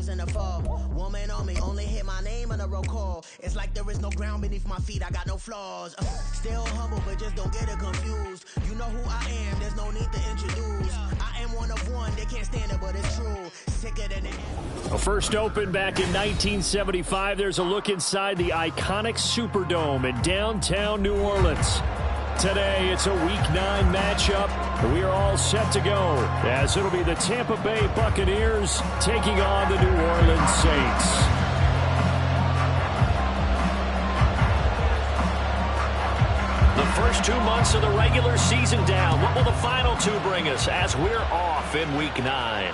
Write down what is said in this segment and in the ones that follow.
ashes in the fall. Woman on me, only hit my name on a roll call. It's like there is no ground beneath my feet, I got no flaws. Still humble, but just don't get it confused. You know who I am, there's no need to introduce. I am one of one, they can't stand it, but it's true. Sicker than it. First opened back in 1975, there's a look inside the iconic Superdome in downtown New Orleans. Today, it's a Week 9 matchup. We are all set to go, as it'll be the Tampa Bay Buccaneers taking on the New Orleans Saints. The first 2 months of the regular season down. What will the final 2 bring us as we're off in Week 9?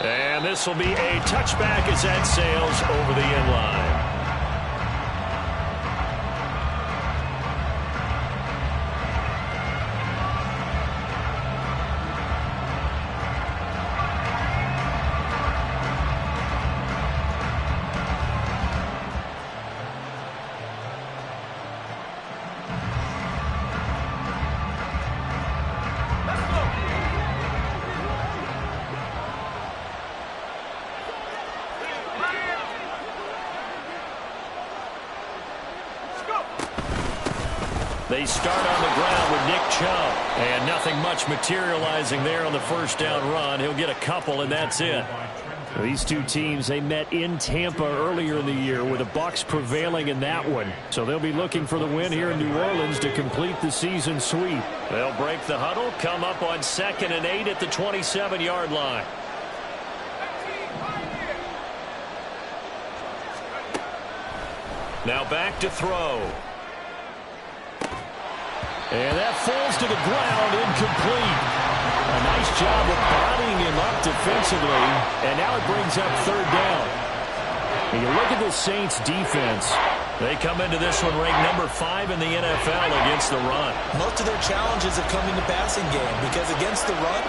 And this will be a touchback as that sails over the end line. They start on the ground with Nick Chubb. And nothing much materializing there on the first down run. He'll get a couple, and that's it. These two teams, they met in Tampa earlier in the year with the Bucs prevailing in that one. So they'll be looking for the win here in New Orleans to complete the season sweep. They'll break the huddle, come up on 2nd and 8 at the 27-yard line. Now back to throw. And that falls to the ground, incomplete. A nice job of bodying him up defensively, and now it brings up 3rd down. And you look at the Saints' defense. They come into this one ranked number 5 in the NFL against the run. Most of their challenges have come in the passing game because against the run,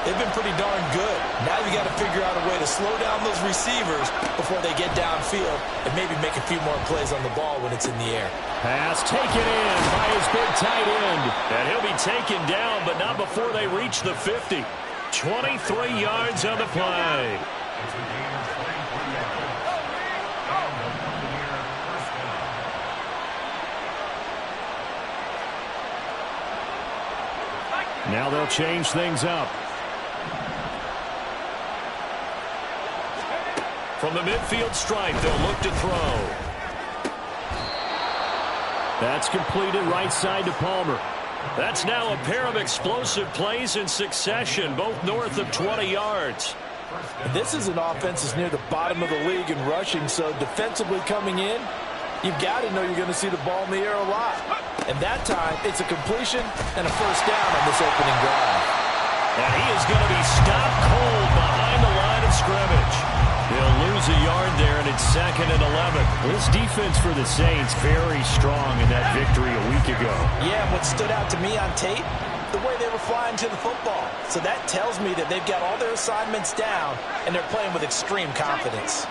they've been pretty darn good. Now you got to figure out a way to slow down those receivers before they get downfield and maybe make a few more plays on the ball when it's in the air. Pass taken in by his big tight end. And he'll be taken down, but not before they reach the 50. 23 yards on the play. Now they'll change things up. From the midfield stripe, they'll look to throw. That's completed right side to Palmer. That's now a pair of explosive plays in succession, both north of 20 yards. And this is an offense that's near the bottom of the league in rushing, so defensively coming in, you've got to know you're going to see the ball in the air a lot. And that time, it's a completion and a first down on this opening drive. And he is going to be stopped cold behind the line of scrimmage. He'll lose a yard there, and it's 2nd and 11. This defense for the Saints very strong in that victory a week ago. Yeah, what stood out to me on tape, the way they were flying to the football. So that tells me that they've got all their assignments down, and they're playing with extreme confidence.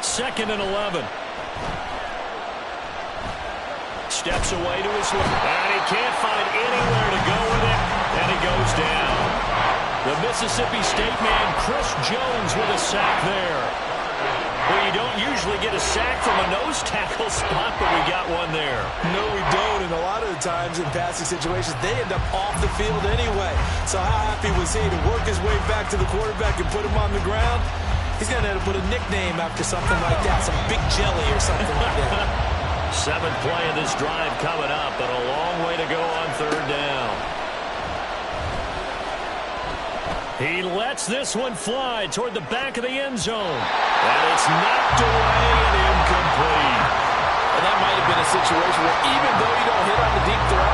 Second and 11. Steps away to his left, and he can't find anywhere to go with it, and he goes down. The Mississippi State man, Chris Jones, with a sack there. Well, you don't usually get a sack from a nose tackle spot, but we got one there. No, we don't, and a lot of the times in passing situations, they end up off the field anyway. So how happy was he to work his way back to the quarterback and put him on the ground? He's going to have to put a nickname after something like that, some Big Jelly or something like that. 7th play of this drive coming up, but a long way to go on 3rd down. He lets this one fly toward the back of the end zone. And it's knocked away and incomplete. And that might have been a situation where even though you don't hit on the deep throw,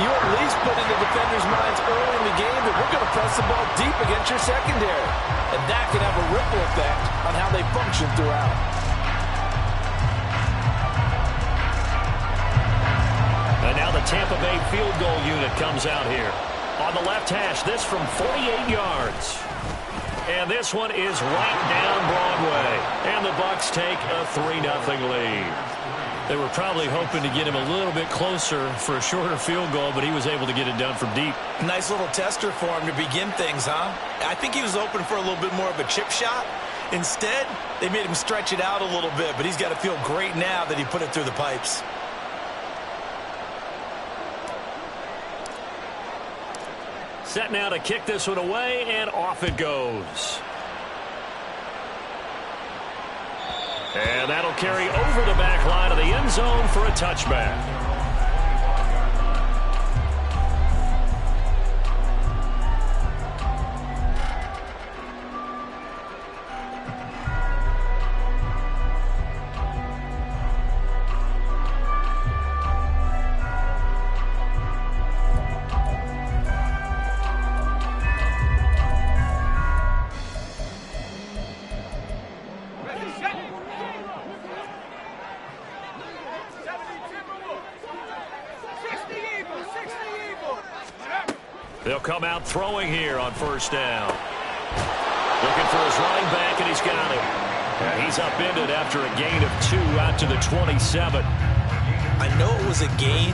you at least put in the defenders' minds early in the game that we're going to press the ball deep against your secondary. And that can have a ripple effect on how they function throughout. And now the Tampa Bay field goal unit comes out here. On the left hash, this from 48 yards. And this one is right down Broadway. And the Bucs take a 3-0 lead. They were probably hoping to get him a little bit closer for a shorter field goal, but he was able to get it done from deep. Nice little tester for him to begin things, huh? I think he was open for a little bit more of a chip shot. Instead, they made him stretch it out a little bit, but he's got to feel great now that he put it through the pipes. Set now to kick this one away, and off it goes. And that'll carry over the back line of the end zone for a touchback. They'll come out throwing here on first down. Looking for his running back, and he's got him. And he's upended after a gain of 2 out to the 27. I know it was a gain,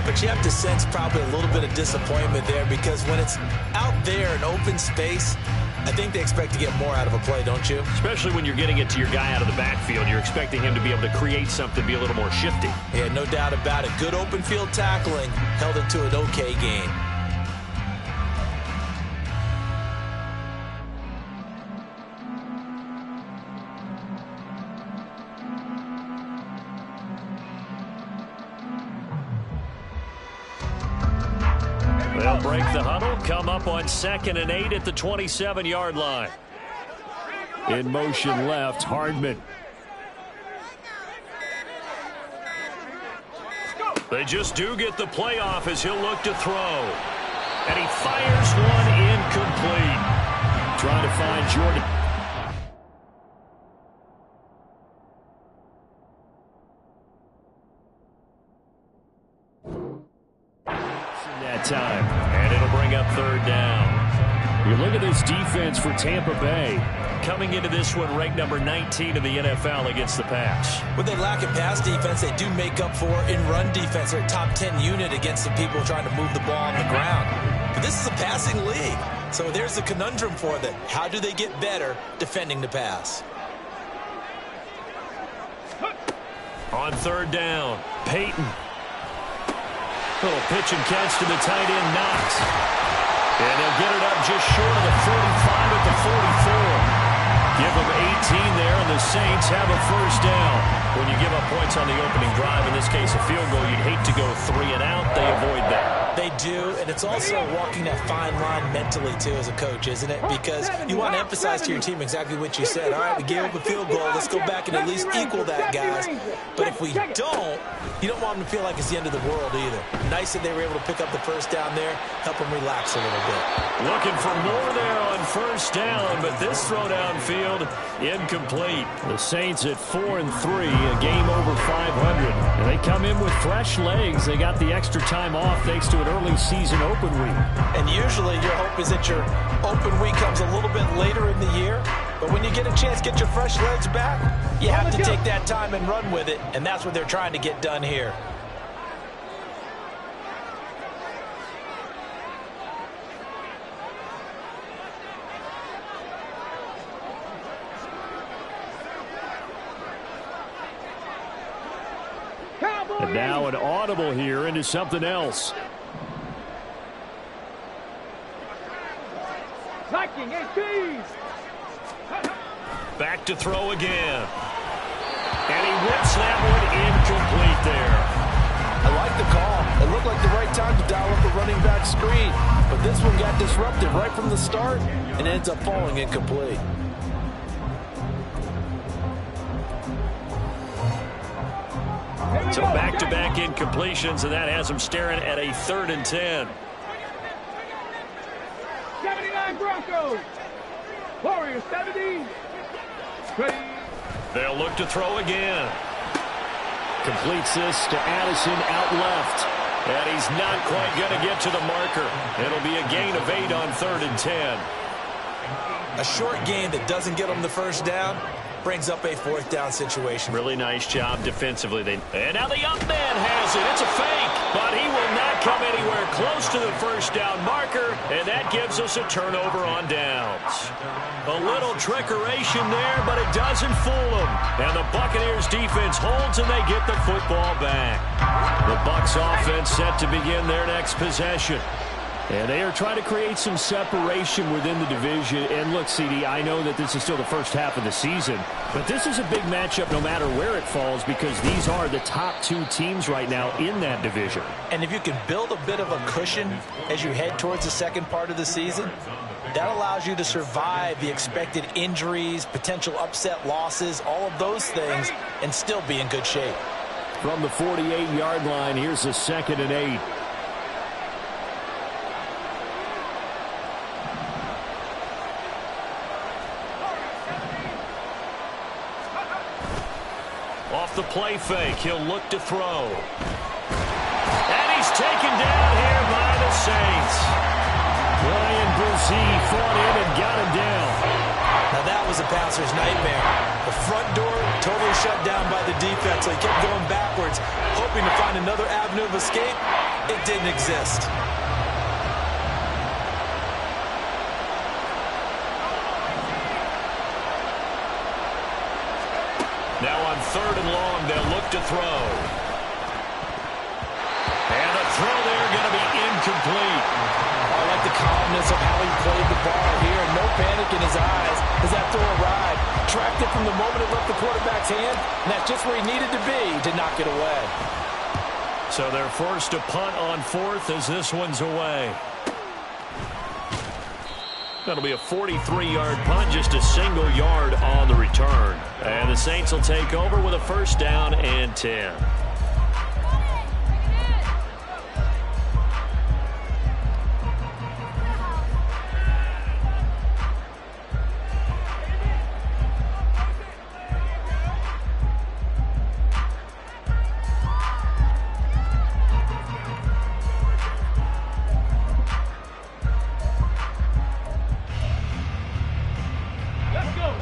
but you have to sense probably a little bit of disappointment there, because when it's out there in open space, I think they expect to get more out of a play, don't you? Especially when you're getting it to your guy out of the backfield. You're expecting him to be able to create something, be a little more shifty. Yeah, no doubt about it. Good open field tackling held it to an okay gain. They'll break the huddle, come up on 2nd and 8 at the 27-yard line. In motion left, Hardman. They just do get the play off as he'll look to throw. And he fires one incomplete. Trying to find Jordan. Time, and it'll bring up 3rd down. You look at this defense for Tampa Bay. Coming into this one ranked number 19 in the NFL against the pass. When they lack in pass defense, they do make up for in run defense. They're a top 10 unit against the people trying to move the ball on the ground. But this is a passing league, so there's a conundrum for them. How do they get better defending the pass? On 3rd down, Peyton. Little pitch and catch to the tight end, Knox. And they'll get it up just short of the 45 at the 44. Give them 18 there, and the Saints have a first down. When you give up points on the opening drive, in this case a field goal, you'd hate to go 3 and out. They avoid that. They do, and it's also walking that fine line mentally, too, as a coach, isn't it? Because you want to emphasize to your team exactly what you said. All right, we gave up a field goal. Let's go back and at least equal that, guys. But if we don't, you don't want them to feel like it's the end of the world either. Nice that they were able to pick up the first down there, help them relax a little bit. Looking for more there on first down, but this throw downfield incomplete. The Saints at 4-3, a game over 500. And they come in with fresh legs. They got the extra time off thanks to an early season open week. And usually your hope is that your open week comes a little bit later in the year. But when you get a chance to get your fresh legs back, you have to take that time and run with it. And that's what they're trying to get done here. And now an audible here into something else. Back to throw again. And he whips that one incomplete there. I like the call. It looked like the right time to dial up a running back screen. But this one got disrupted right from the start and ends up falling incomplete. So back-to-back incompletions, and that has them staring at a 3rd and 10. 79 Broncos. Warriors 70. They'll look to throw again. Completes this to Addison out left. And he's not quite going to get to the marker. It'll be a gain of 8 on 3rd and 10. A short gain that doesn't get them the first down, brings up a 4th down situation. Really nice job defensively. And now the up man has it. It's a fake, but he will not come anywhere close to the first down marker, and that gives us a turnover on downs. A little trickeration there, but it doesn't fool them. And the Buccaneers defense holds, and they get the football back. The Bucs offense set to begin their next possession. And they are trying to create some separation within the division. And look, CD, I know that this is still the first half of the season, but this is a big matchup no matter where it falls because these are the top 2 teams right now in that division. And if you can build a bit of a cushion as you head towards the second part of the season, that allows you to survive the expected injuries, potential upset losses, all of those things, and still be in good shape. From the 48-yard line, here's a 2nd and 8. Off the play fake, he'll look to throw. And he's taken down here by the Saints. Ryan Brzee fought in and got him down. Now that was a bouncer's nightmare. The front door totally shut down by the defense, so he kept going backwards, hoping to find another avenue of escape. It didn't exist. Now on 3rd and long, they'll look to throw. And the throw there going to be incomplete. I like the calmness of how he played the ball here. No panic in his eyes as that throw arrived. Tracked it from the moment it left the quarterback's hand, and that's just where he needed to be to knock it away. So they're forced to punt on 4th as this one's away. That'll be a 43-yard punt, just a single yard on the return. And the Saints will take over with a 1st down and 10.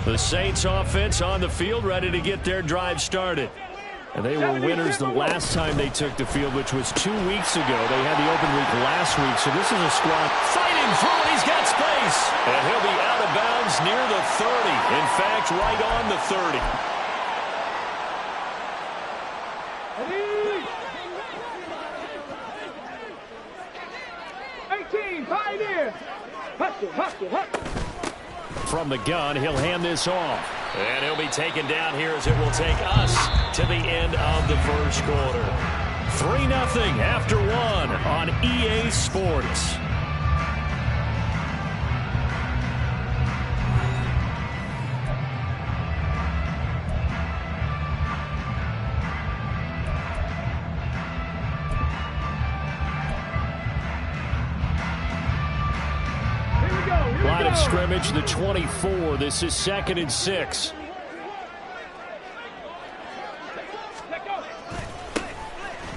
The Saints offense on the field, ready to get their drive started. And they were winners the last time they took the field, which was 2 weeks ago. They had the open week last week, so this is a squad fighting through, and he's got space. And he'll be out of bounds near the 30. In fact, right on the 30. From the gun, he'll hand this off. And he'll be taken down here as it will take us to the end of the first quarter. 3-0 after 1 on EA Sports. Line of scrimmage, the 24. This is 2nd and 6.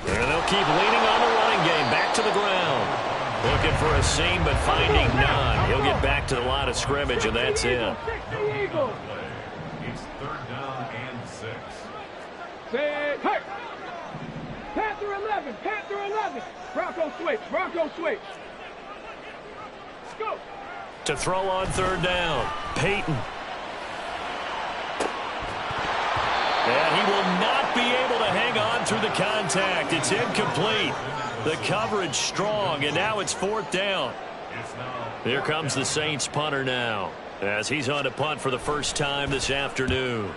And they'll keep leaning on the running game. Back to the ground. Looking for a seam, but finding none. He'll get back to the line of scrimmage, and that's it. It's 3rd down and 6. Say, hey! Panther 11, Panther 11. Bronco switch, Bronco switch. Go! To throw on 3rd down, Peyton. And he will not be able to hang on through the contact. It's incomplete. The coverage strong, and now it's 4th down. Here comes the Saints punter now, as he's on to punt for the first time this afternoon.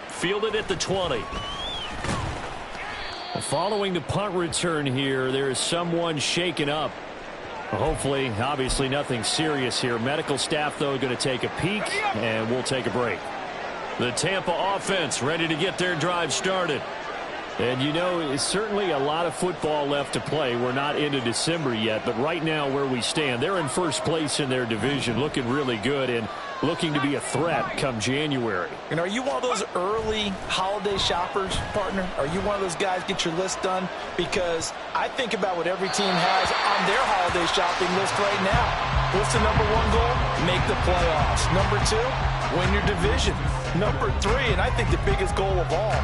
Fielded at the 20. Following the punt return here, there is someone shaken up. Hopefully, obviously nothing serious here. Medical staff, though, going to take a peek, and we'll take a break. The Tampa offense ready to get their drive started. And, you know, it's certainly a lot of football left to play. We're not into December yet, but right now where we stand, they're in first place in their division, looking really good. And looking to be a threat come January. And are you one of those early holiday shoppers, partner? Are you one of those guys get your list done? Because I think about what every team has on their holiday shopping list right now. What's the number one goal? Make the playoffs. Number two, win your division. Number three, and I think the biggest goal of all,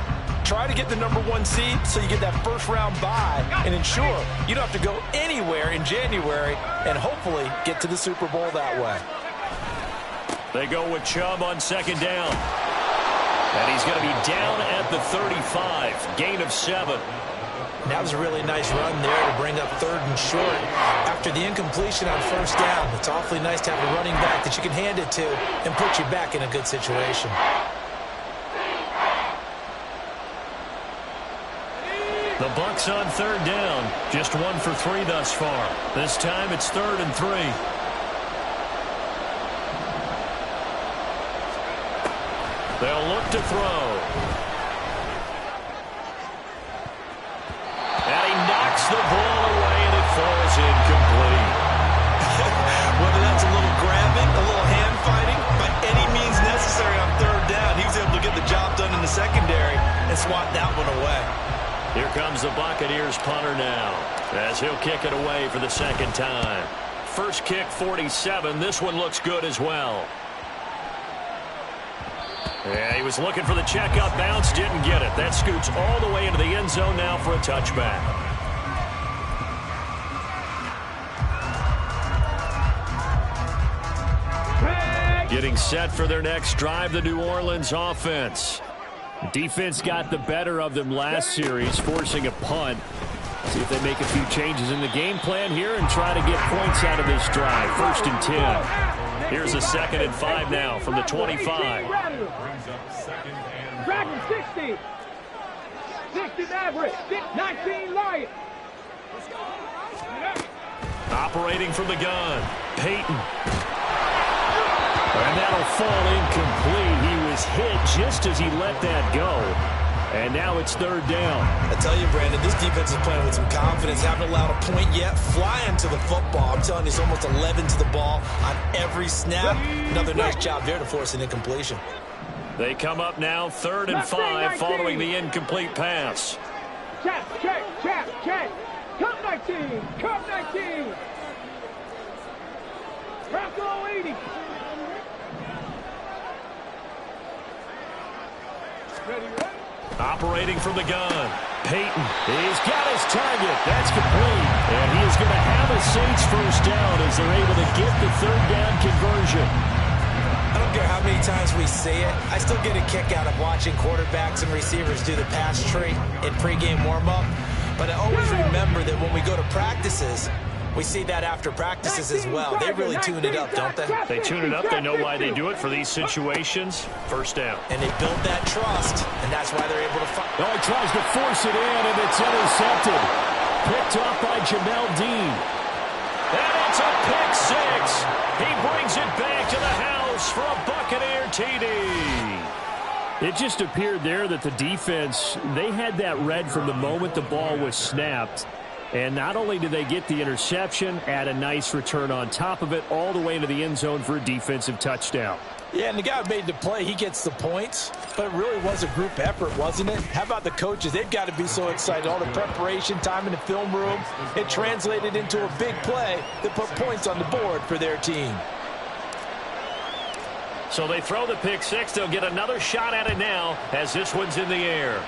try to get the number one seed so you get that first round bye and ensure you don't have to go anywhere in January and hopefully get to the Super Bowl that way. They go with Chubb on second down. And he's going to be down at the 35. Gain of 7. That was a really nice run there to bring up third and short. After the incompletion on first down, it's awfully nice to have a running back that you can hand it to and put you back in a good situation. The Bucs on third down. Just 1 for 3 thus far. This time it's 3rd and 3. They'll look to throw. And he knocks the ball away, and it falls incomplete. Whether that's a little grabbing, a little hand fighting, by any means necessary on third down, he was able to get the job done in the secondary and swat that one away. Here comes the Buccaneers punter now, as he'll kick it away for the second time. First kick, 47. This one looks good as well. Yeah, he was looking for the checkup bounce, didn't get it. That scoots all the way into the end zone now for a touchback. Getting set for their next drive, the New Orleans offense. Defense got the better of them last series, forcing a punt. See if they make a few changes in the game plan here and try to get points out of this drive. 1st and 10. Here's a 2nd and 5 now from the 25. Dragon 60. 60 average. 19 Lions. Operating from the gun. Peyton. And that'll fall incomplete. He was hit just as he let that go. And now it's 3rd down. I tell you, Brandon, this defense is playing with some confidence. Haven't allowed a point yet. Flying to the football. I'm telling you, it's almost 11 to the ball on every snap. Another nice job there to force an incompletion. They come up now 3rd and 5 following the incomplete pass. Check. Cup 19. Cup 19. Bronco 80. Ready? Operating from the gun. Peyton. He's got his target. That's complete. And he is going to have a Saints first down as they're able to get the 3rd down conversion. I don't care how many times we see it. I still get a kick out of watching quarterbacks and receivers do the pass tree in pregame warm-up. But I always remember that when we go to practices, we see that after practices as well. They really tune it up, don't they? They tune it up. They know why they do it for these situations. First down. And they build that trust, and that's why they're able to fight. Oh, he tries to force it in, and it's intercepted. Picked off by Jamel Dean. And it's a pick 6. He brings it back to the house for a Buccaneer TD. It just appeared there that the defense, they had that read from the moment the ball was snapped. And not only did they get the interception, add a nice return on top of it, all the way into the end zone for a defensive touchdown. Yeah, and the guy who made the play, he gets the points. But it really was a group effort, wasn't it? How about the coaches? They've got to be so excited. All the preparation time in the film room, it translated into a big play that put points on the board for their team. So they throw the pick 6. They'll get another shot at it now as this one's in the air.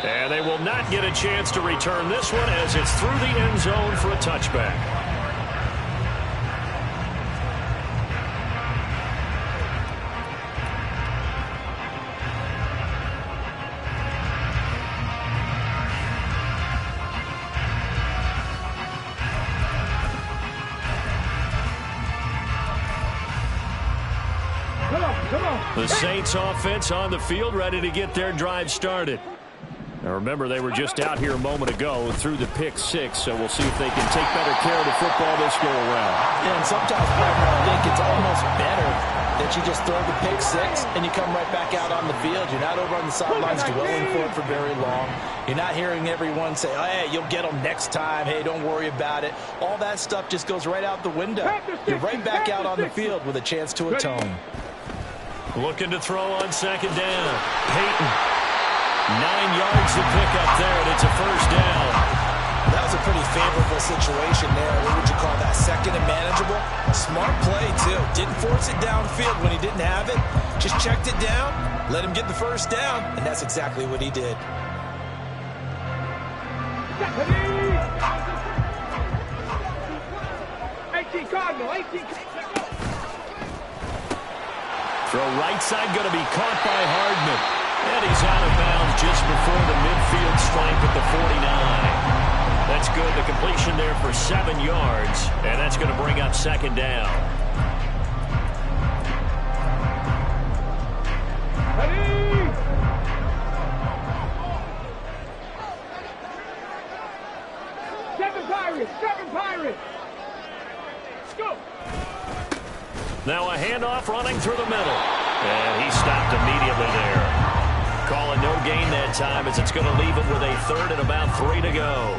And they will not get a chance to return this one as it's through the end zone for a touchback. Come on. The Saints offense on the field ready to get their drive started. Now remember, they were just out here a moment ago through the pick 6, so we'll see if they can take better care of the football this go around. Yeah, and sometimes, I think it's almost better that you just throw the pick 6 and you come right back out on the field. You're not over on the sidelines dwelling for it for very long. You're not hearing everyone say, oh, hey, you'll get them next time. Hey, don't worry about it. All that stuff just goes right out the window. You're right back out on the field with a chance to atone. Looking to throw on second down. Peyton. 9 yards to pick up there, and it's a first down. That was a pretty favorable situation there. What would you call that? Second and manageable? Smart play, too. Didn't force it downfield when he didn't have it. Just checked it down, let him get the first down, and that's exactly what he did. 18 Cardinal, 18. Throw right side, going to be caught by Hardman. And he's out of bounds just before the midfield stripe at the 49. That's good. The completion there for 7 yards, and that's going to bring up second down. Ready? Seven Pirates. Go. Now a handoff running through the middle. And he stopped immediately there. Calling no gain that time as it's going to leave him with a third and about 3 to go.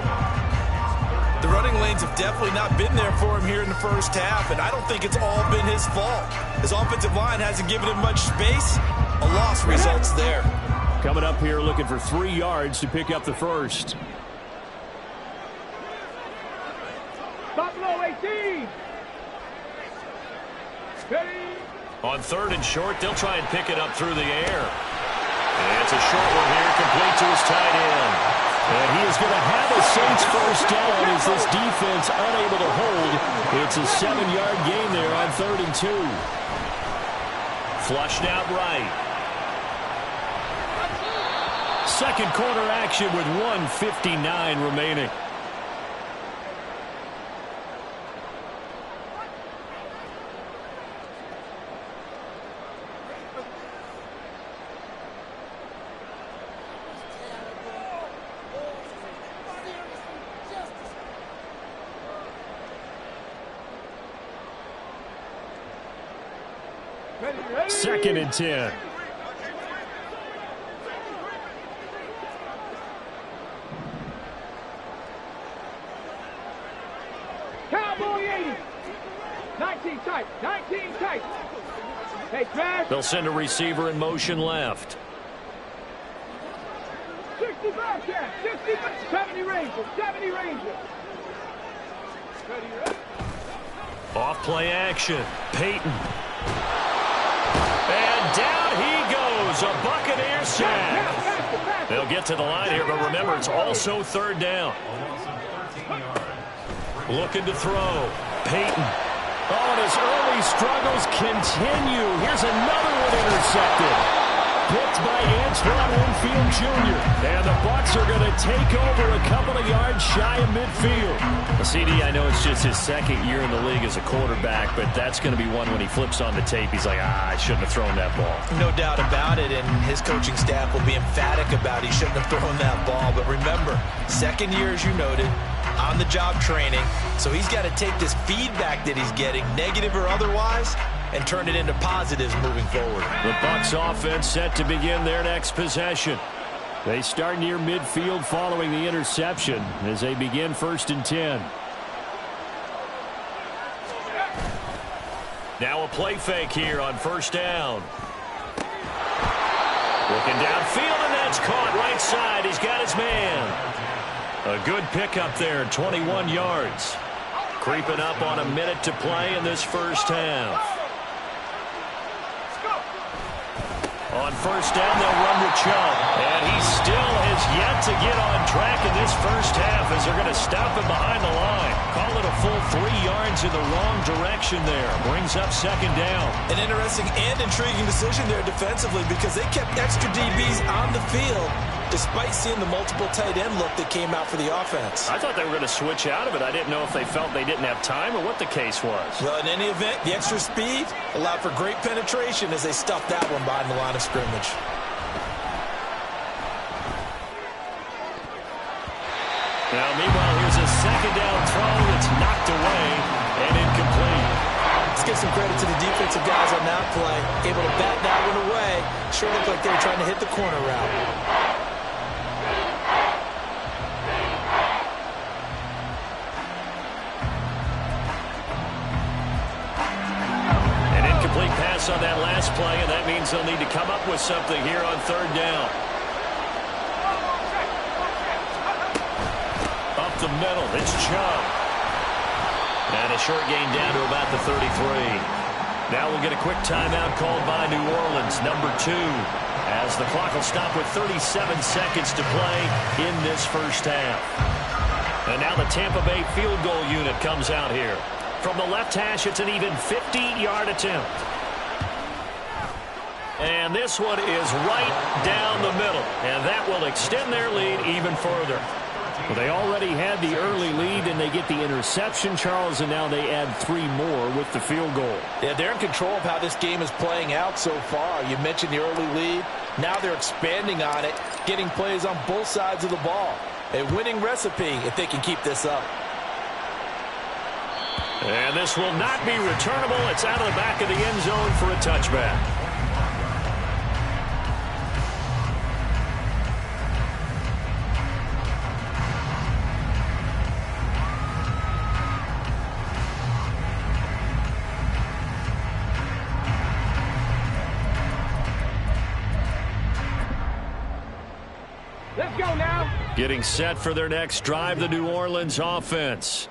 The running lanes have definitely not been there for him here in the first half, and I don't think it's all been his fault. His offensive line hasn't given him much space. A loss results there. Coming up here looking for 3 yards to pick up the first. Buffalo 18. Ready? On third and short, they'll try and pick it up through the air. And it's a short one here, complete to his tight end. And he is going to have a Saints first down as this defense unable to hold. It's a 7-yard gain there on 3rd and 2. Flushed out right. Second quarter action with 1:59 remaining. Second and 10. Cowboy 80. 19 tight. 19 tight. Hey, Trash. They'll send a receiver in motion left. 65 Cash. 65. 70 Rangers. 70 Rangers. Off play action. Peyton. And down he goes. A Buccaneer sack. They'll get to the line here, but remember, it's also third down. Looking to throw. Peyton. Oh, and his early struggles continue. Here's another one intercepted. Picked by Antoine Winfield Jr. And the Bucs are going to take over a couple of yards shy of midfield. CD, I know it's just his second year in the league as a quarterback, but that's going to be one when he flips on the tape. He's like, I shouldn't have thrown that ball. No doubt about it, and his coaching staff will be emphatic about he shouldn't have thrown that ball. But remember, second year, as you noted, on-the-job training, so he's got to take this feedback that he's getting, negative or otherwise, and turn it into positives moving forward. The Bucs offense set to begin their next possession. They start near midfield following the interception as they begin 1st and 10. Now a play fake here on 1st down. Looking downfield, and that's caught right side. He's got his man. A good pickup there, 21 yards. Creeping up on a minute to play in this first half. On 1st down, they'll run with Chubb. And he still has yet to get on track in this first half as they're going to stop him behind the line. Call it a full 3 yards in the wrong direction there. Brings up 2nd down. An interesting and intriguing decision there defensively because they kept extra DBs on the field despite seeing the multiple tight end look that came out for the offense. I thought they were going to switch out of it. I didn't know if they felt they didn't have time or what the case was. Well, in any event, the extra speed allowed for great penetration as they stuffed that one behind the line of scrimmage. Now, meanwhile, here's a 2nd down throw that's knocked away and incomplete. Let's give some credit to the defensive guys on that play. Able to bat that one away. Sure looked like they were trying to hit the corner route. pass on that last play, and that means they'll need to come up with something here on third down. Up the middle, it's Chubb. And a short gain down to about the 33. Now we'll get a quick timeout called by New Orleans, number 2, as the clock will stop with 37 seconds to play in this first half. And now the Tampa Bay field goal unit comes out here. From the left hash, it's an even 50-yard attempt. And this one is right down the middle, and that will extend their lead even further. Well, they already had the early lead, and they get the interception, Charles, and now they add 3 more with the field goal. Yeah, they're in control of how this game is playing out so far. You mentioned the early lead. Now they're expanding on it, getting plays on both sides of the ball. A winning recipe if they can keep this up. And this will not be returnable. It's out of the back of the end zone for a touchback. Let's go now. Getting set for their next drive, the New Orleans offense.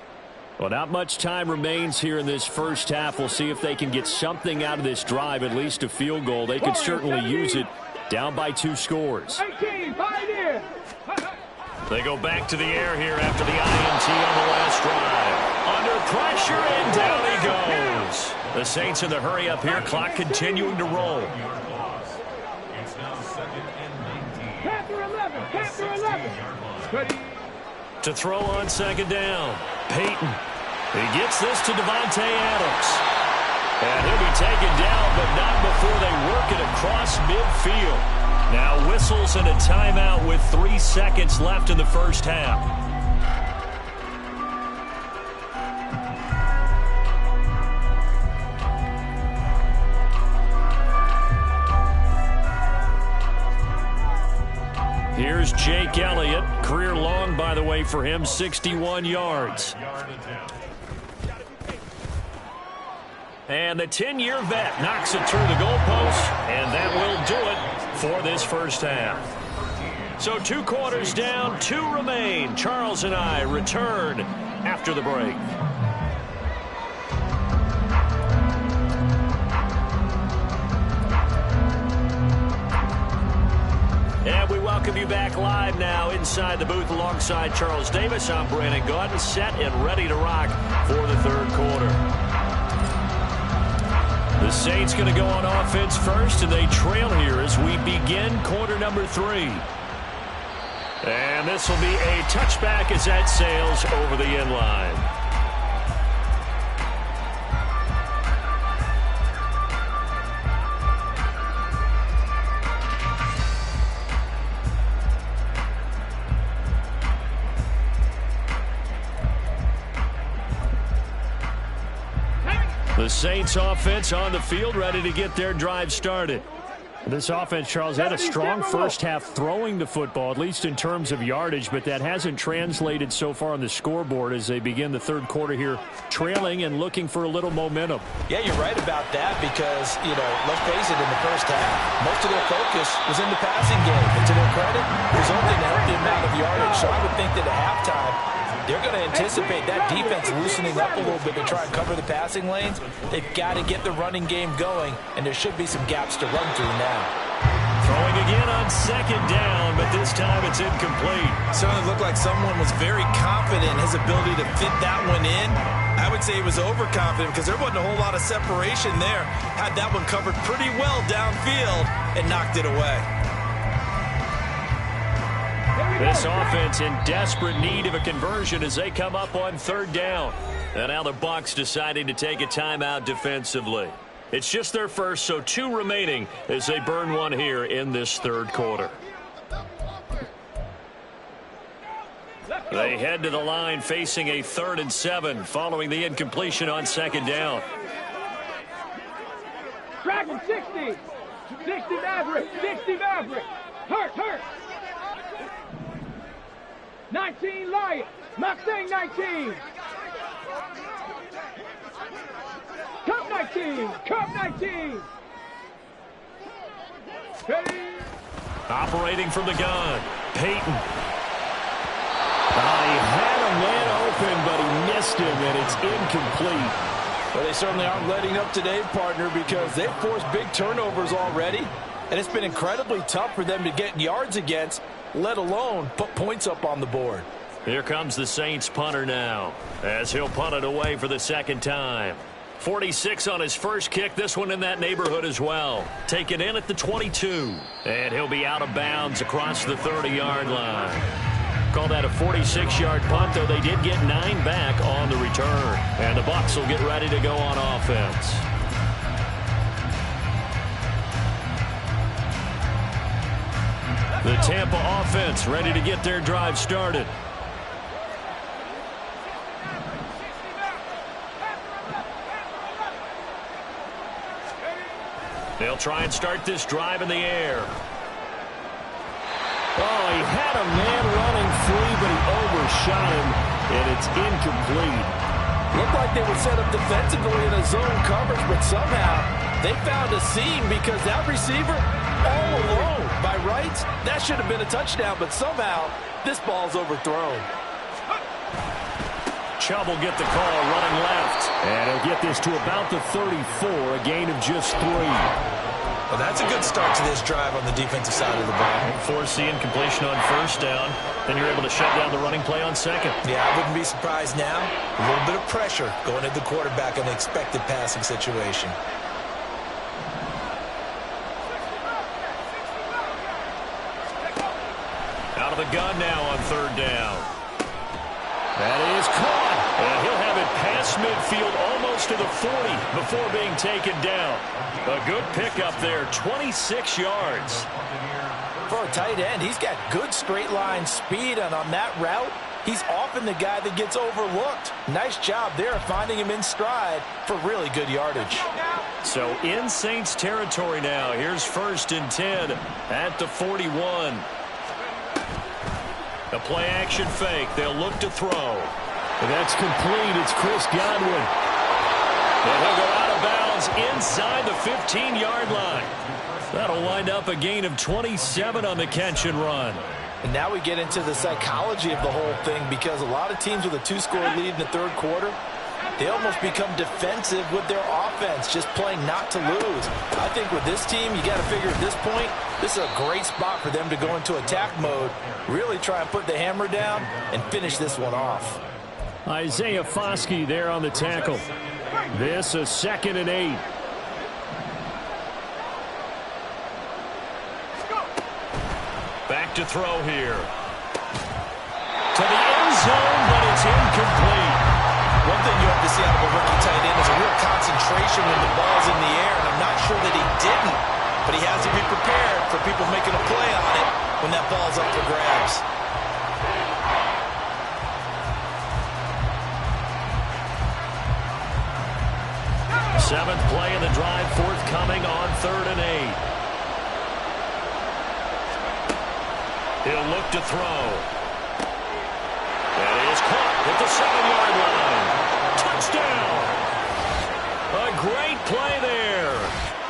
Well, not much time remains here in this first half. We'll see if they can get something out of this drive, at least a field goal. They could certainly use it, down by 2 scores. 18, pioneer. They go back to the air here after the INT on the last drive. Under pressure, and down he goes. The Saints in the hurry up here, clock continuing to roll. It's now 2nd and 19. Panther 11, Panther 11. To throw on second down, Peyton. He gets this to Devontae Adams. And he'll be taken down, but not before they work it across midfield. Now whistles and a timeout with 3 seconds left in the first half. Here's Jake Elliott. Career long, by the way, for him, 61 yards. And the 10-year vet knocks it through the goalpost, and that will do it for this first half. So 2 quarters down, 2 remain. Charles and I return after the break. And we welcome you back live now inside the booth alongside Charles Davis. I'm Brandon Gaudin, set and ready to rock for the third quarter. The Saints going to go on offense first, and they trail here as we begin quarter number 3. And this will be a touchback as that sails over the end line. The Saints offense on the field, ready to get their drive started. This offense, Charles, had a strong first half throwing the football, at least in terms of yardage, but that hasn't translated so far on the scoreboard as they begin the third quarter here, trailing and looking for a little momentum. Yeah, you're right about that because, let's face it, in the first half, most of their focus was in the passing game. And to their credit, resulting in a healthy amount of yardage. So I would think that at halftime, they're going to anticipate that defense loosening up a little bit to try and cover the passing lanes. They've got to get the running game going, and there should be some gaps to run through now. Throwing again on second down, but this time it's incomplete. Certainly looked like someone was very confident in his ability to fit that one in. I would say he was overconfident because there wasn't a whole lot of separation there. Had that one covered pretty well downfield and knocked it away. This offense in desperate need of a conversion as they come up on third down. And now the Bucs deciding to take a timeout defensively. It's just their first, so 2 remaining as they burn one here in this third quarter. They head to the line facing a 3rd and 7 following the incompletion on second down. Dragon 60. 60 Maverick. 60 Maverick. Hurt. 19 Lion. Mustang 19. Cup 19. Cup 19. Operating from the gun, Peyton. He had a man open, but he missed him, and it's incomplete. Well, they certainly aren't letting up today, partner, because they've forced big turnovers already, and it's been incredibly tough for them to get yards against, let alone put points up on the board. Here comes the Saints punter now, as he'll punt it away for the second time. 46 on his first kick, this one in that neighborhood as well. Taken in at the 22, and he'll be out of bounds across the 30-yard line. Call that a 46-yard punt, though they did get 9 back on the return. And the Bucs will get ready to go on offense. The Tampa offense ready to get their drive started. They'll try and start this drive in the air. Oh, he had a man running free, but he overshot him, and it's incomplete. Looked like they were set up defensively in a zone coverage, but somehow they found a seam because that receiver all alone. By rights, that should have been a touchdown, but somehow this ball's overthrown. Chubb will get the call running left. And he'll get this to about the 34, a gain of just 3. Well, that's a good start to this drive on the defensive side of the ball. Force the incompletion on first down. Then you're able to shut down the running play on second. Yeah, I wouldn't be surprised now. A little bit of pressure going at the quarterback in the expected passing situation. Out of the gun now on third down. That is caught. And he'll have it past midfield almost to the 40 before being taken down. A good pickup there, 26 yards. For a tight end, he's got good straight line speed, and on that route, he's often the guy that gets overlooked. Nice job there finding him in stride for really good yardage. So in Saints territory now. Here's 1st and 10 at the 41. A play action fake. They'll look to throw. That's complete. It's Chris Godwin. And he'll go out of bounds inside the 15-yard line. That'll wind up a gain of 27 on the catch and run. And now we get into the psychology of the whole thing, because a lot of teams with a 2-score lead in the third quarter, they almost become defensive with their offense, just playing not to lose. I think with this team, you got to figure at this point, this is a great spot for them to go into attack mode, really try and put the hammer down and finish this one off. Isaiah Foskey there on the tackle. This a 2nd and 8. Back to throw here. To the end zone, but it's incomplete. One thing you have to see out of a rookie tight end is a real concentration when the ball's in the air, and I'm not sure that he didn't, but he has to be prepared for people making a play on it when that ball's up for grabs. Seventh play of the drive forthcoming on 3rd and 8. He'll look to throw. That is caught at the 7-yard line. Touchdown! A great play there.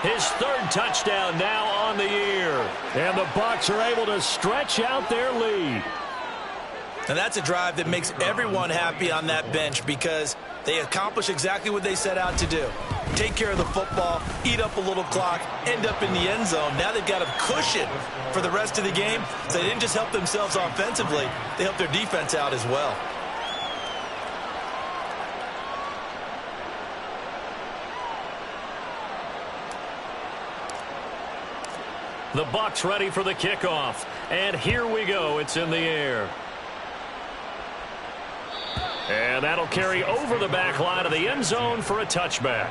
His 3rd touchdown now on the year. And the Bucs are able to stretch out their lead. And that's a drive that makes everyone happy on that bench, because they accomplish exactly what they set out to do. Take care of the football, eat up a little clock, end up in the end zone. Now they've got a cushion for the rest of the game. So they didn't just help themselves offensively, they helped their defense out as well. The Bucs ready for the kickoff. And here we go. It's in the air. And that'll carry over the back line of the end zone for a touchback.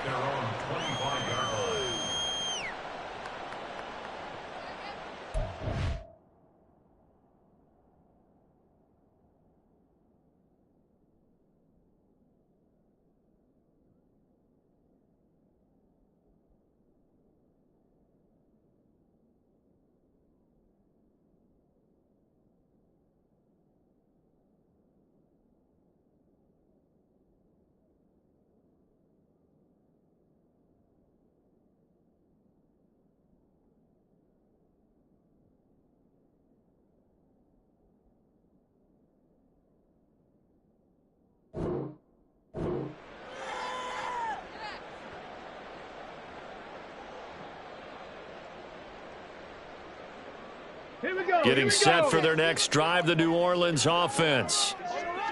Here we go. Getting set for their next drive, the New Orleans offense.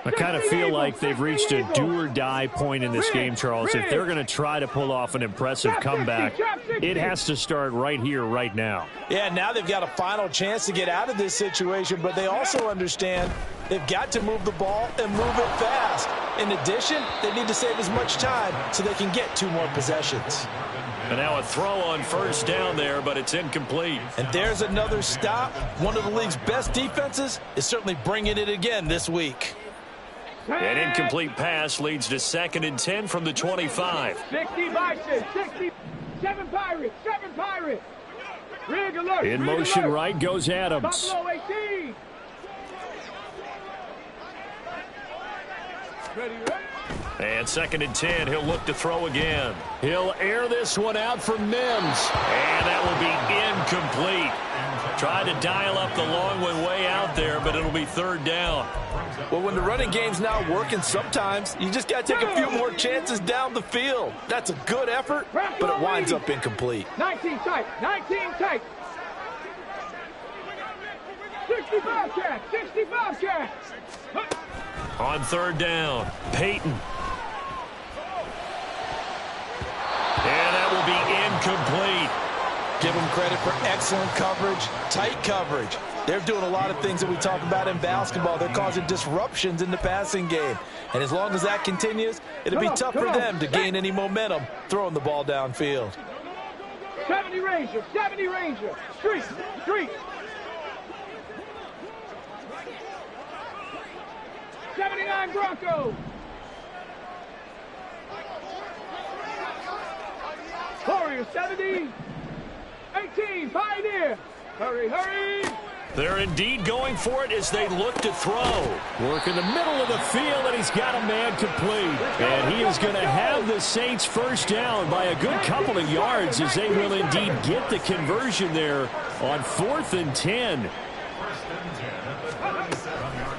I kind of feel like they've reached a do-or-die point in this game, Charles. If they're going to try to pull off an impressive comeback, it has to start right here, right now. Yeah, now they've got a final chance to get out of this situation, but they also understand they've got to move the ball and move it fast. In addition, they need to save as much time so they can get 2 more possessions. And now a throw on first down there, but it's incomplete. And there's another stop. One of the league's best defenses is certainly bringing it again this week. An incomplete pass leads to 2nd and 10 from the 25. 60 Bison, 60. 7 Pirates, 7 Pirates. Rig alert. In motion right goes Adams. Buffalo 18. Ready. And 2nd and 10, he'll look to throw again. He'll air this one out for Mims. And that will be incomplete. Tried to dial up the long one way out there, but it'll be 3rd down. Well, when the running game's not working, sometimes you just got to take a few more chances down the field. That's a good effort, but it winds up incomplete. 19 tight, 19 tight. 65 cats, 65 cats. On 3rd down, Peyton. And that will be incomplete. Give them credit for excellent coverage, tight coverage. They're doing a lot of things that we talk about in basketball. They're causing disruptions in the passing game. And as long as that continues, it'll be tough for them to gain any momentum throwing the ball downfield. 70 Ranger, 70 Ranger. Street, street. 79 Broncos. Warrior 70. 18 Pioneer. Hurry, hurry. They're indeed going for it as they look to throw. Work in the middle of the field, and he's got a man complete. And he is going to have the Saints first down by a good couple of yards as they will indeed get the conversion there on 4th and 10.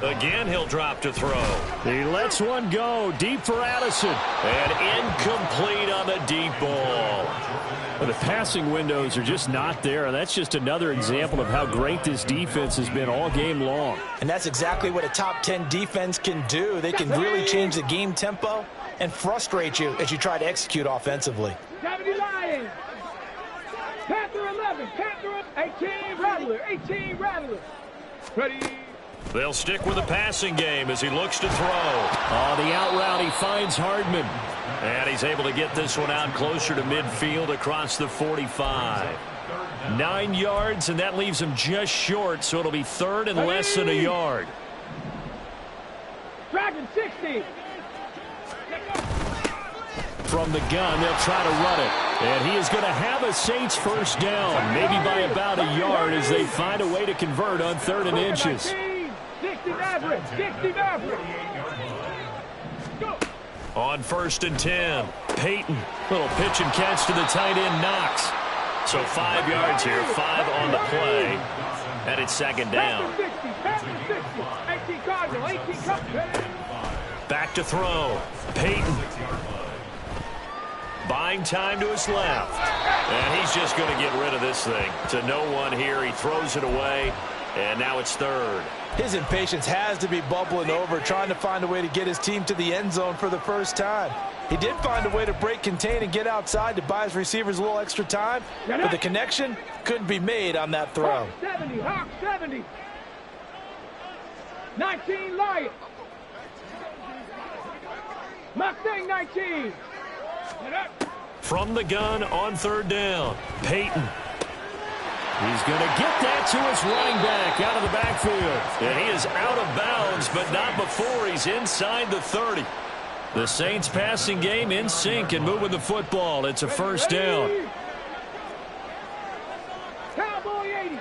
Again, he'll drop to throw. He lets one go deep for Addison. And incomplete on the deep ball. Well, the passing windows are just not there. That's just another example of how great this defense has been all game long. And that's exactly what a top 10 defense can do. They can really change the game tempo and frustrate you as you try to execute offensively. 70 Lions. Panther 11. Panther 18 Rattler. 18 Rattler. Ready. They'll stick with the passing game as he looks to throw. Oh, the out route, he finds Hardman. And he's able to get this one out closer to midfield across the 45. 9 yards, and that leaves him just short, so it'll be 3rd and less than a yard. Dragon 60. From the gun, they'll try to run it. And he is going to have a Saints first down, maybe by about a yard as they find a way to convert on 3rd and inches. 60 Maverick. 60 Maverick. Go. On 1st and 10, Peyton. Little pitch and catch to the tight end, Knox. So 5 yards here, 5 on the play. And it's 2nd down. Back to throw. Peyton. Buying time to his left. And he's just going to get rid of this thing. To no one here. He throws it away. And now it's 3rd. His impatience has to be bubbling over, trying to find a way to get his team to the end zone for the first time. He did find a way to break contain and get outside to buy his receivers a little extra time, but the connection couldn't be made on that throw. Hawk 70, Hawk 70. 19 Lions. Mustang 19. From the gun on 3rd down, Peyton. He's going to get that to his running back out of the backfield. And he is out of bounds, but not before he's inside the 30. The Saints passing game in sync and moving the football. It's a first down. Cowboy 80.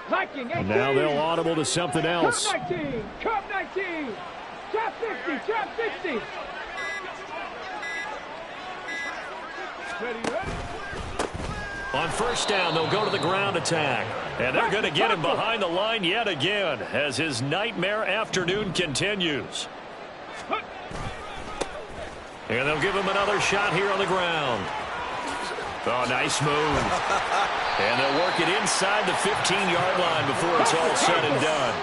Viking 18. Now they'll audible to something else. Cup 19. Cup 19. Trap 60. Trap 60. Ready. On first down, they'll go to the ground attack. And they're going to get him behind the line yet again as his nightmare afternoon continues. And they'll give him another shot here on the ground. Oh, nice move. And they'll work it inside the 15-yard line before it's all said and done.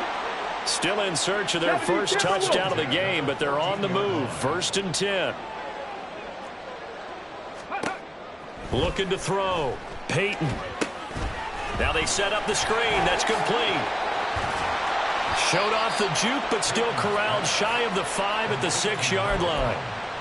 Still in search of their first touchdown of the game, but they're on the move. 1st and 10. Looking to throw. Peyton. Now they set up the screen. That's complete. Showed off the juke, but still corralled shy of the 5 at the 6-yard line.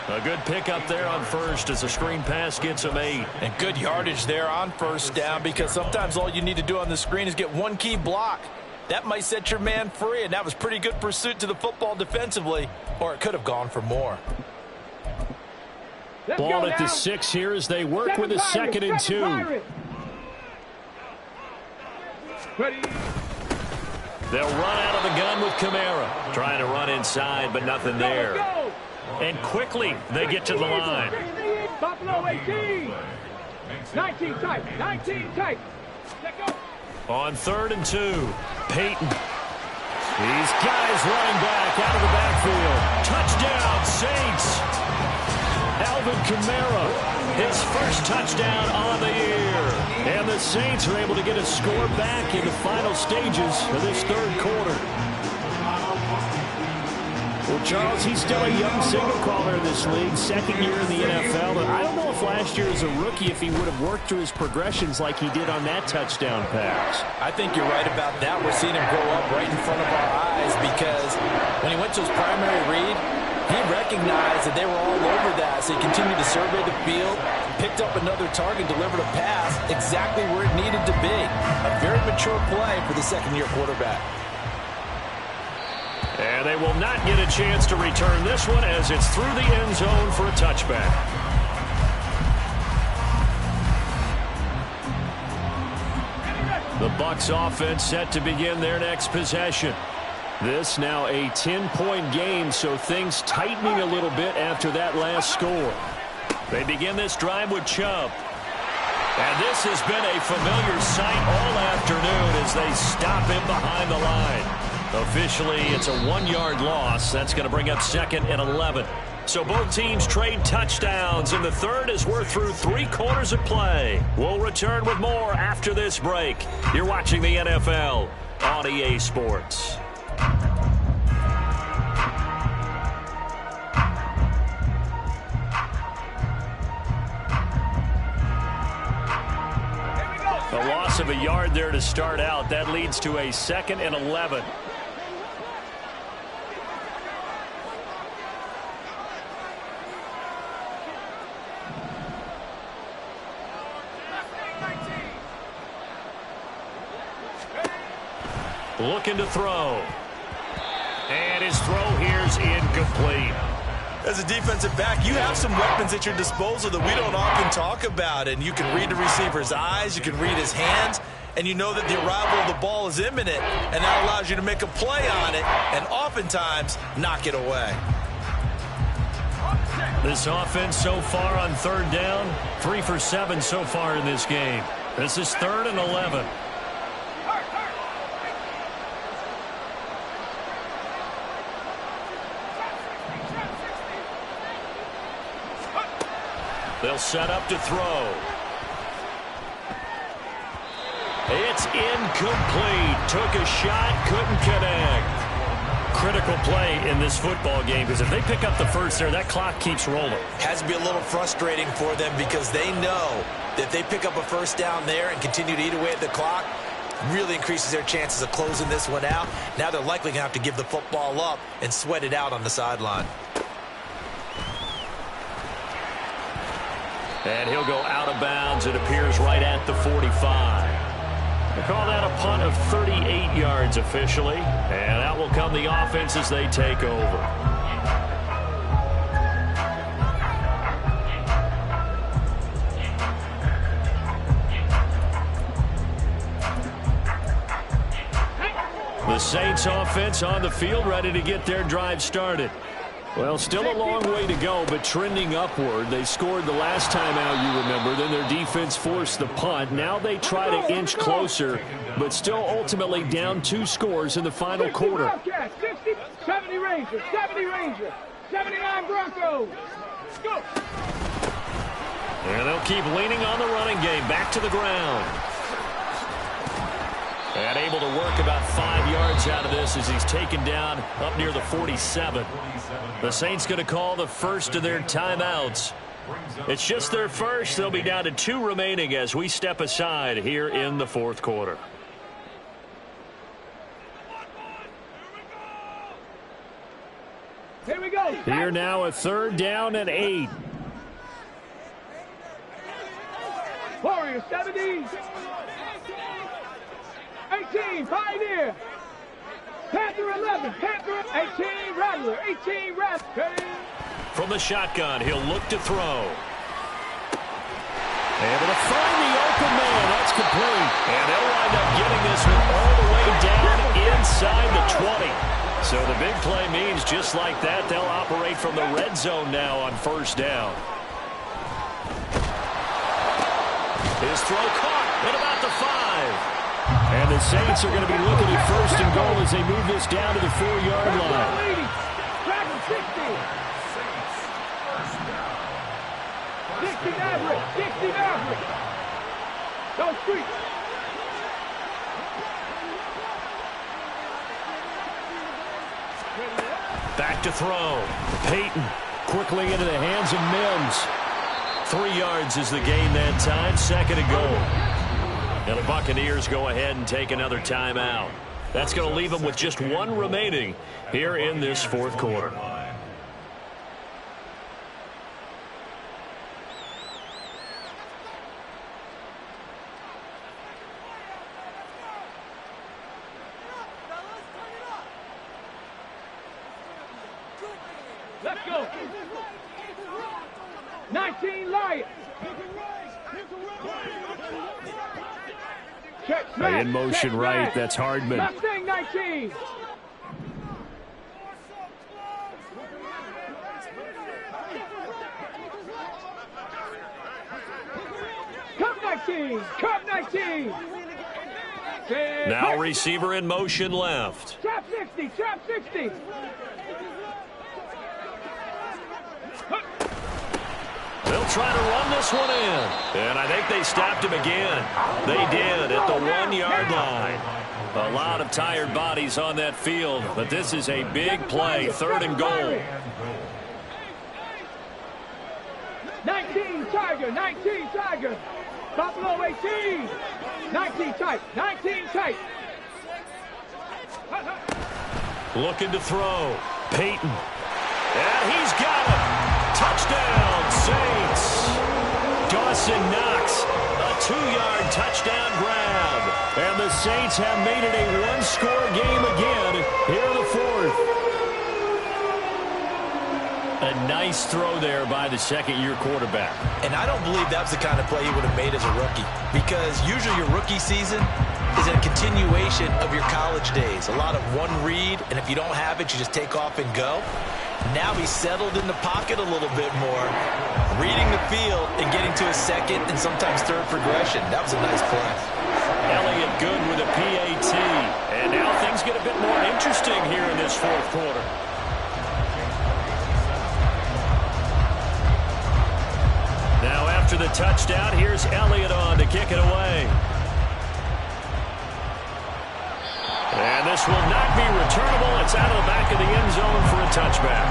A good pickup there on first as the screen pass gets him 8. And good yardage there on first down, because sometimes all you need to do on the screen is get one key block. That might set your man free, and that was pretty good pursuit to the football defensively, or it could have gone for more. Ball at the 6 here as they work with a 2nd and 2. They'll run out of the gun with Kamara. Trying to run inside, but nothing there. And quickly, they get to the line. Buffalo 18. 19 tight. 19 tight. On 3rd and 2, Peyton. These guys running back out of the backfield. Touchdown, Saints. Alvin Kamara, his first touchdown on the year. And the Saints are able to get a score back in the final stages of this 3rd quarter. Well, Charles, he's still a young signal caller in this league, 2nd year in the NFL. But I don't know if last year as a rookie, if he would have worked through his progressions like he did on that touchdown pass. I think you're right about that. We're seeing him grow up right in front of our eyes, because when he went to his primary read, he recognized that they were all over that. So he continued to survey the field, picked up another target, delivered a pass exactly where it needed to be. A very mature play for the 2nd-year quarterback. And they will not get a chance to return this one as it's through the end zone for a touchback. The Bucs offense set to begin their next possession. This now a 10-point game, so things tightening a little bit after that last score. They begin this drive with Chubb. And this has been a familiar sight all afternoon as they stop him behind the line. Officially, it's a 1-yard loss. That's going to bring up 2nd and 11. So both teams trade touchdowns, and the 3rd as we're through 3 quarters of play. We'll return with more after this break. You're watching the NFL on EA Sports. A loss of a yard there to start out. That leads to a 2nd and 11. Looking to throw. And his throw here's incomplete. As a defensive back, you have some weapons at your disposal that we don't often talk about. And you can read the receiver's eyes, you can read his hands, and you know that the arrival of the ball is imminent. And that allows you to make a play on it and oftentimes knock it away. This offense so far on 3rd down, 3 for 7 so far in this game. This is 3rd and 11. They'll set up to throw. It's incomplete. Took a shot, couldn't connect. Critical play in this football game, because if they pick up the first there, that clock keeps rolling. Has to be a little frustrating for them, because they know that if they pick up a first down there and continue to eat away at the clock, really increases their chances of closing this one out. Now they're likely going to have to give the football up and sweat it out on the sideline. And he'll go out of bounds, it appears, right at the 45. They call that a punt of 38 yards officially. And out will come the offense as they take over. The Saints offense on the field, ready to get their drive started. Well, still a long way to go, but trending upward. They scored the last time out, you remember. Then their defense forced the punt. Now they try to inch closer, but still ultimately down 2 scores in the final quarter. 60, 70 Rangers, 70 Rangers, 79 Broncos. Go. And they'll keep leaning on the running game. Back to the ground. And able to work about 5 yards out of this as he's taken down up near the 47. The Saints going to call the first of their timeouts. It's just their first. They'll be down to 2 remaining as we step aside here in the fourth quarter. Here we go. Here now a 3rd down and 8. Warriors 70. 18, Pioneer. Panther 11, Panther 18, Rattler, 18, Rattler. From the shotgun, he'll look to throw. Able to find the open man. That's complete. And they'll wind up getting this one all the way down inside the 20. So the big play means just like that, they'll operate from the red zone now on 1st down. His throw caught at about the 5. And the Saints are going to be looking at 1st and goal as they move this down to the 4-yard line. Dragon 60. 60 Maverick. 60 Maverick. Go street. Back to throw. Peyton quickly into the hands of Mims. 3 yards is the gain that time. 2nd and goal. And the Buccaneers go ahead and take another timeout. That's going to leave them with just 1 remaining here in this fourth quarter. Let's go. 19 Lions. In motion right, that's Hardman. Mustang 19. Cup 19. Cup 19. Now receiver in motion left. Trap 60. Trap 60. They'll try to run this one in. And I think they stopped him again. They did at the 1-yard line. A lot of tired bodies on that field, but this is a big play. 3rd and goal. 19 Tiger. 19 Tiger. Buffalo 18. 19 tight. 19 tight. Looking to throw. Peyton. And he's got him. Touchdown, Saints. Dawson Knox, a 2-yard touchdown grab. And the Saints have made it a 1-score game again here in the 4th. A nice throw there by the 2nd-year quarterback. And I don't believe that was the kind of play he would have made as a rookie, because usually your rookie season is a continuation of your college days. A lot of one read, and if you don't have it, you just take off and go. Now he's settled in the pocket a little bit more, reading the field and getting to a 2nd and sometimes 3rd progression. That was a nice play. Elliott good with a PAT. And now things get a bit more interesting here in this 4th quarter. Now after the touchdown, here's Elliott on to kick it away. And this will not be returnable. It's out of the back of the end zone for a touchback.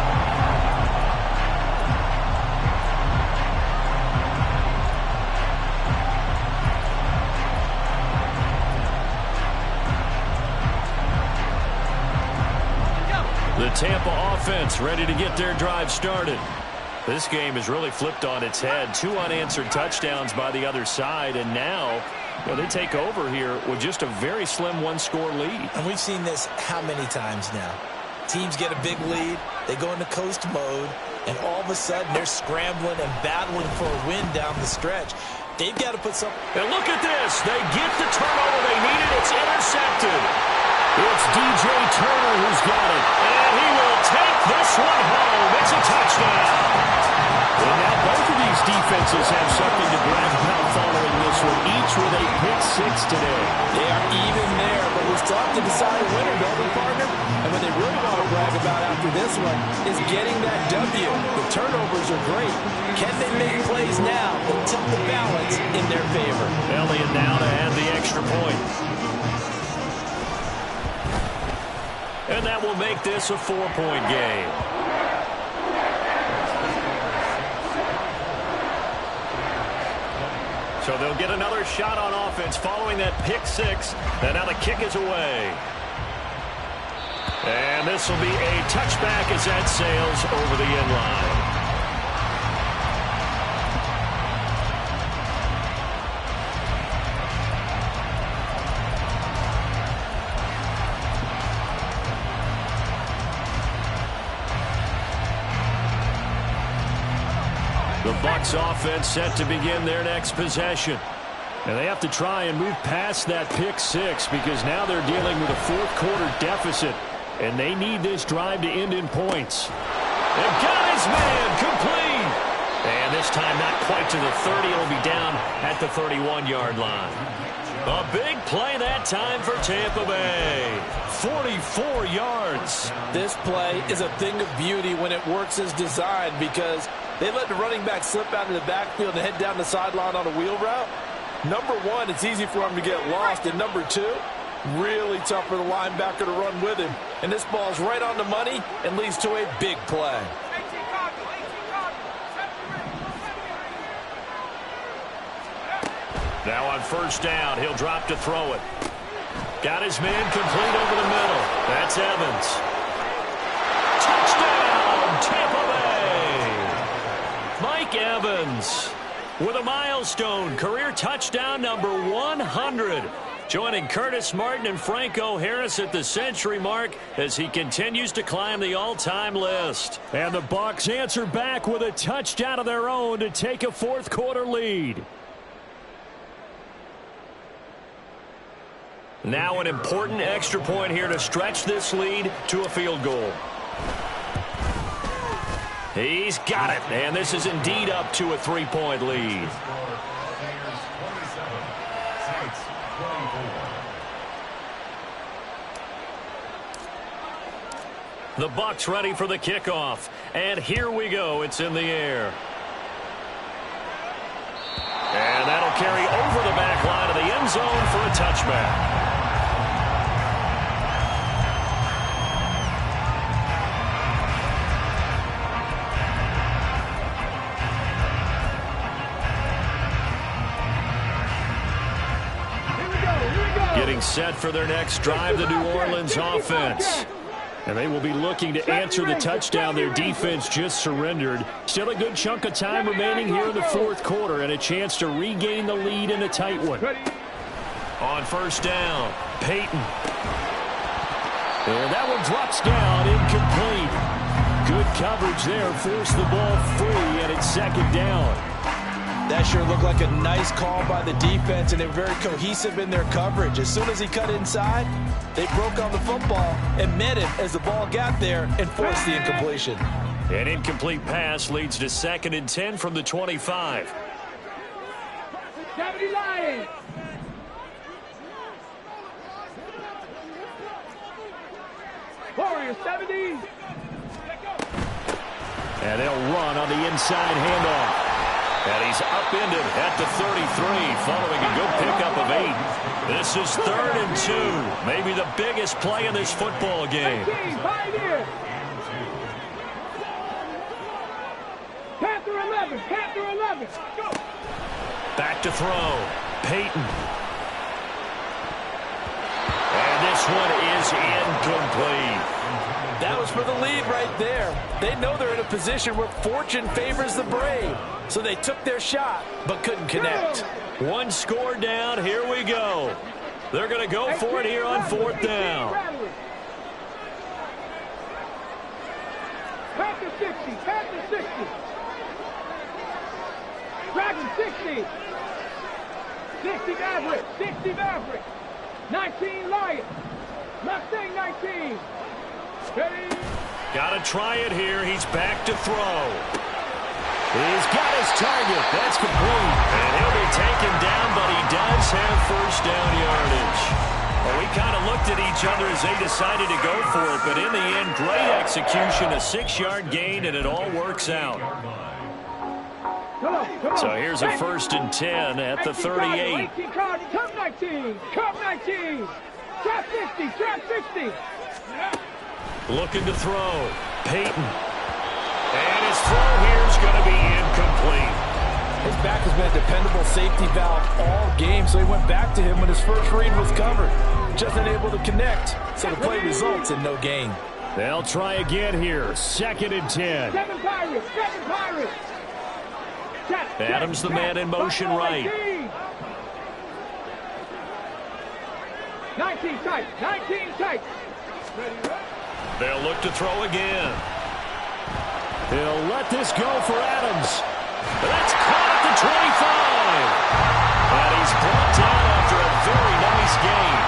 The Tampa offense ready to get their drive started. This game has really flipped on its head. 2 unanswered touchdowns by the other side, and now they take over here with just a very slim 1-score lead. And we've seen this how many times now? Teams get a big lead, they go into coast mode, and all of a sudden they're scrambling and battling for a win down the stretch. They've got to put some... And look at this. They get the turnover they needed. It's intercepted. It's DJ Turner who's got it. And he will take this one home. It's a touchdown. And now both of these defenses have something to brag about following this Bucs with each with a pick six today. They are even there, but we still have to decide a winner, don't we, partner? And what they really want to brag about after this one is getting that W. The turnovers are great. Can they make plays now that tip the balance in their favor? Elliott now to add the extra point. And that will make this a 4-point game. So they'll get another shot on offense following that pick six. And now the kick is away. And this will be a touchback as that sails over the end line. The Bucs offense set to begin their next possession. And they have to try and move past that pick six because now they're dealing with a fourth quarter deficit. And they need this drive to end in points. They've got his man complete. And this time not quite to the 30. It'll be down at the 31-yard line. A big play that time for Tampa Bay. 44 yards. This play is a thing of beauty when it works as designed because they let the running back slip out of the backfield and head down the sideline on a wheel route. Number one, it's easy for him to get lost. And number two, really tough for the linebacker to run with him. And this ball's right on the money and leads to a big play. Now on first down, he'll drop to throw it. Got his man complete over the middle. That's Evans. Touchdown, Tampa Bay! Mike Evans with a milestone career touchdown number 100. Joining Curtis Martin and Franco Harris at the century mark as he continues to climb the all-time list. And the Bucs answer back with a touchdown of their own to take a fourth quarter lead. Now an important extra point here to stretch this lead to a field goal. He's got it, and this is indeed up to a 3-point lead. The Bucs ready for the kickoff, and here we go. It's in the air. And that'll carry over the back line of the end zone for a touchback. Getting set for their next drive, the New Orleans offense. And they will be looking to answer the touchdown their defense just surrendered. Still a good chunk of time remaining here in the fourth quarter and a chance to regain the lead in a tight one. On first down, Peyton. And that one drops down, incomplete. Good coverage there, forced the ball free, and it's second down. That sure looked like a nice call by the defense, and they're very cohesive in their coverage. As soon as he cut inside, they broke on the football and met him as the ball got there and forced the incompletion. An incomplete pass leads to 2nd and 10 from the 25. 70 Lions. Warriors 70. And they'll run on the inside handoff. And he's upended at the 33 following a good pickup of 8. This is 3rd and 2. Maybe the biggest play in this football game. Panther 11. Panther 11. Back to throw. Peyton. And this one is incomplete. That was for the lead right there. They know they're in a position where fortune favors the brave. So they took their shot, but couldn't connect. One score down. Here we go. They're going to go for it here on 4th down. Panther 60. Panther 60. Dragon 60. 60 Maverick. 60 Maverick. 19 Lions. Mustang 19. Got to try it here. He's back to throw. He's got his target. That's complete. And he'll be taken down, but he looked at each other as they decided to go for it, but in the end, great execution, a 6-yard gain, and it all works out. So here's a 1st and 10 at the 38. Come 19, come 19. Trap 50, trap 50. Looking to throw. Peyton. And his throw here is going to be incomplete. His back has been a dependable safety valve all game, so he went back to him when his first read was covered. Just unable to connect, so the play results in no gain. They'll try again here. 2nd and 10. 7 Pirates, 7 Pirates. Adams the man in motion right. 19 tight, 19 tight. They'll look to throw again. He'll let this go for Adams. That's caught at the 25. And he's brought down after a very nice game.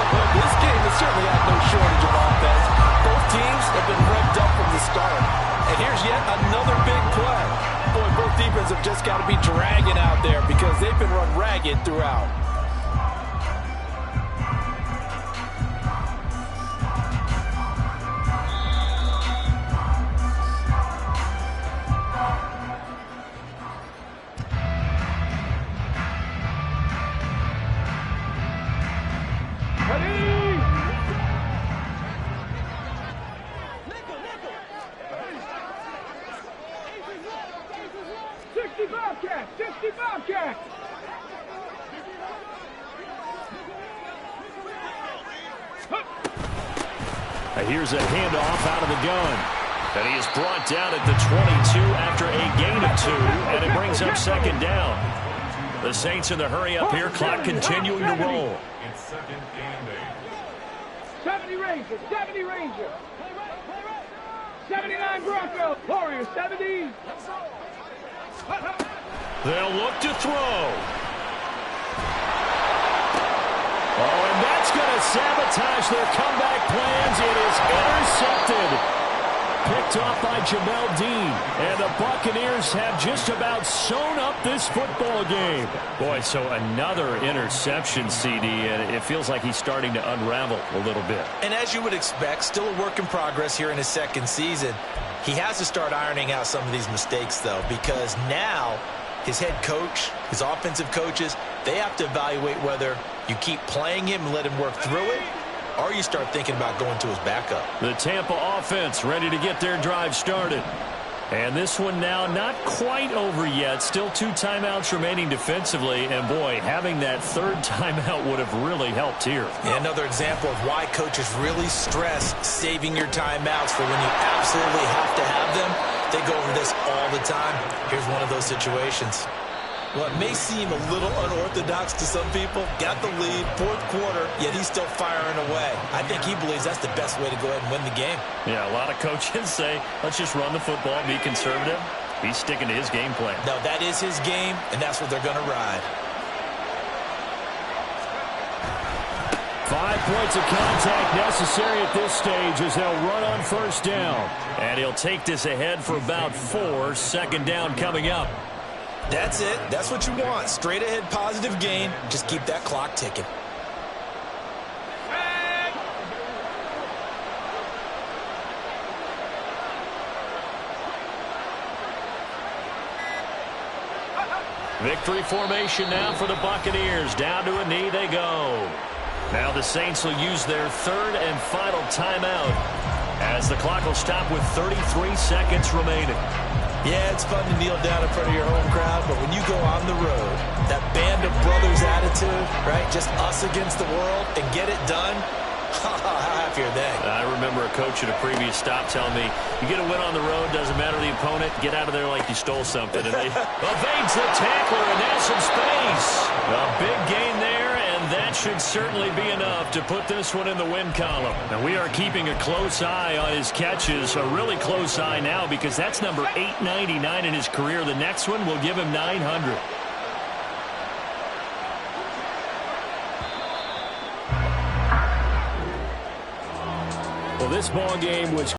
Well, this game has certainly had no shortage of offense. Both teams have been revved up from the start. And here's yet another big play. Boy, both defenses have just got to be dragging out there because they've been run ragged throughout. Here's a handoff out of the gun. And he is brought down at the 22 after a gain of 2, and it brings up 2nd down. The Saints in the hurry up here, clock continuing to roll. It's 2nd and 8. 70 Rangers, 70 Rangers. 79 Broncos, Warriors, 70. They'll look to throw. Oh, and that's going to sabotage their comeback plans. It is intercepted. Picked off by Jamel Dean. And the Buccaneers have just about sewn up this football game. Boy, so another interception, CD, and it feels like he's starting to unravel a little bit. And as you would expect, still a work in progress here in his 2nd season. He has to start ironing out some of these mistakes, though, because now his head coach, his offensive coaches, they have to evaluate whether you keep playing him and let him work through it, or you start thinking about going to his backup. The Tampa offense ready to get their drive started. And this one now not quite over yet. Still 2 timeouts remaining defensively. And, boy, having that 3rd timeout would have really helped here. Yeah, another example of why coaches really stress saving your timeouts for when you absolutely have to have them. They go over this all the time. Here's one of those situations. Well, it may seem a little unorthodox to some people. Got the lead, 4th quarter, yet he's still firing away. I think he believes that's the best way to go ahead and win the game. Yeah, a lot of coaches say, let's just run the football, be conservative. He's sticking to his game plan. No, that is his game, and that's what they're going to ride. 5 points of contact necessary at this stage as they'll run on 1st down. And he'll take this ahead for about 4. 2nd down coming up. That's it. That's what you want. Straight ahead positive gain. Just keep that clock ticking. Victory formation now for the Buccaneers. Down to a knee they go. Now the Saints will use their 3rd and final timeout as the clock will stop with 33 seconds remaining. Yeah, it's fun to kneel down in front of your home crowd, but when you go on the road, that band of brothers attitude, right, just us against the world, and get it done, how happy are they? I remember a coach at a previous stop telling me, you get a win on the road, doesn't matter the opponent, get out of there like you stole something. And they evades the tackler, and there's some space. A big gain there, and that should certainly be enough to put this one in the win column. Now, we are keeping a close eye on his catches, a really close eye now, because that's number 899 in his career. The next one will give him 900. Well, this ball game was